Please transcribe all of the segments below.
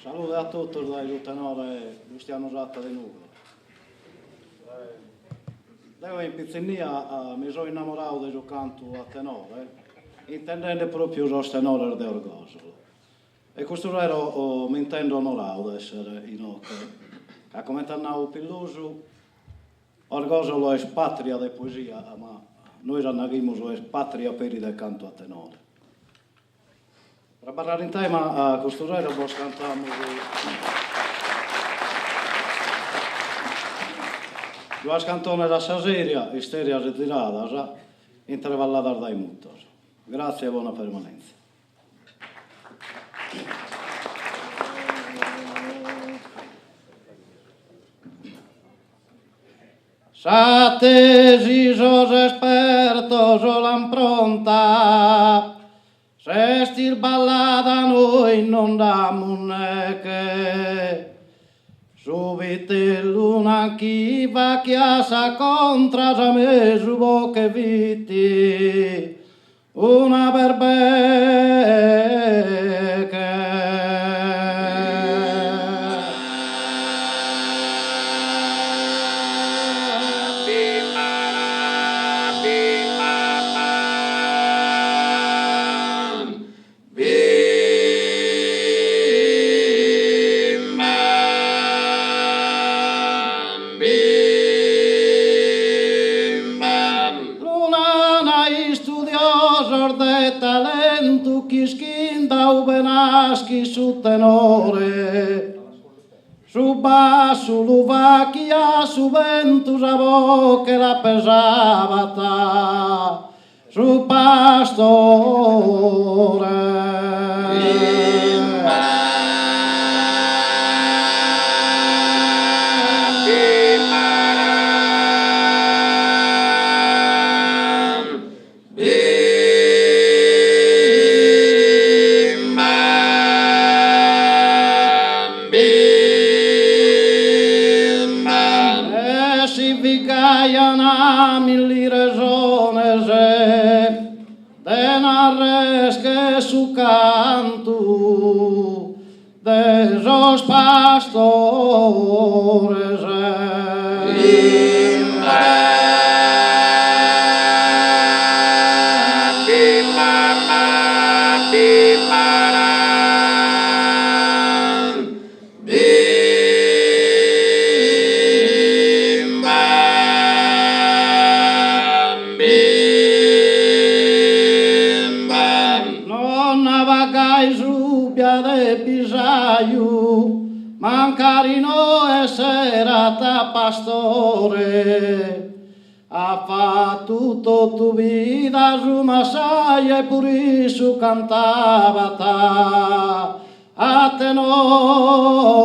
Salve a tutti dal tenore Luciano Ratta di Nugo. Io in Pizzinia mi sono innamorato del canto a tenore, intendendo proprio lo tenore di Orgosolo. E questo mi intendo onorato di essere in opera. Come tornavo Pilluso, Orgosolo è patria di poesia, ma noi ranaghiamo è patria per il canto a tenore. Per parlare in tema a costurero vos cantamos duas cantones da Saseria, Isteria retirada, intervalladas dai mutos. Grazie e buona permanenza. Sa tesi sos espertos o l'impronta, se stil ballada noi non damo neche, subite l'una chi va chiasa contra sa mesubo che viti, una berbeche. Ubenaschi su tenore, su basso l'uvacchia, su ventus a bocche la pesavata, su pastore. Su canto de los pastores. Mancarino essere ta pastore, ha fatto tutta vita su massaia e pure su cantava ta a tenore.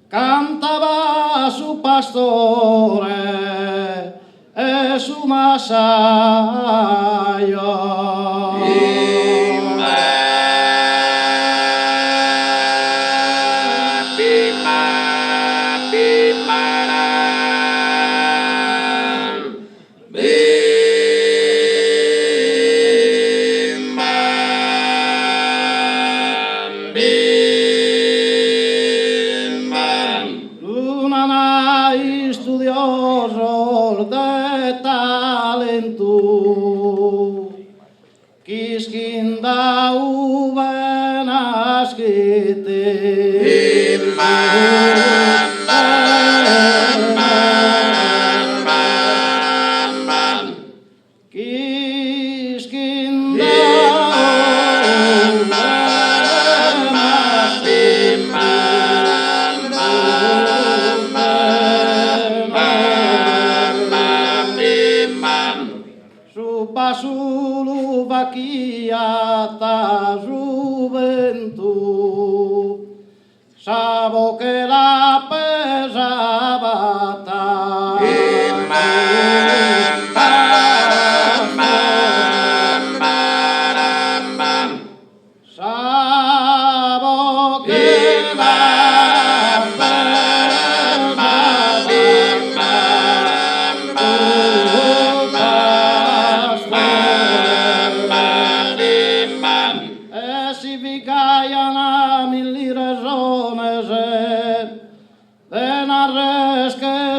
Cantava su pastore e su massaio. Kiskinda uvenaskite ta gioventù, savo che la pesa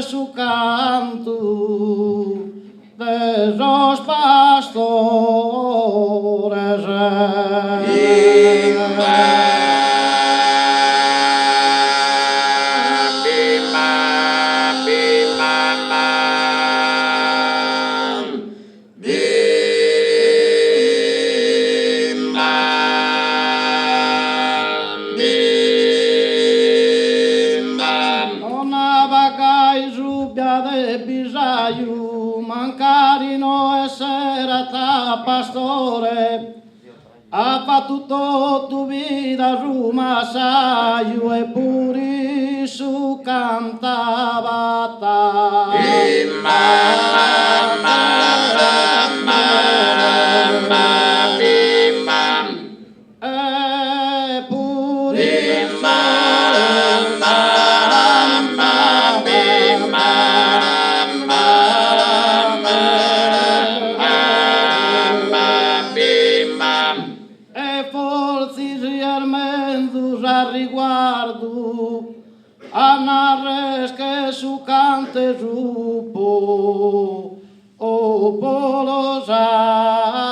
Su canto de los pastores. De bisaio, mancarino essere ta pastore, ha fatto tutto vita Roma saio e pure su cantava ta. E pure a riguardo a narres che su cante rupo o polo sardo.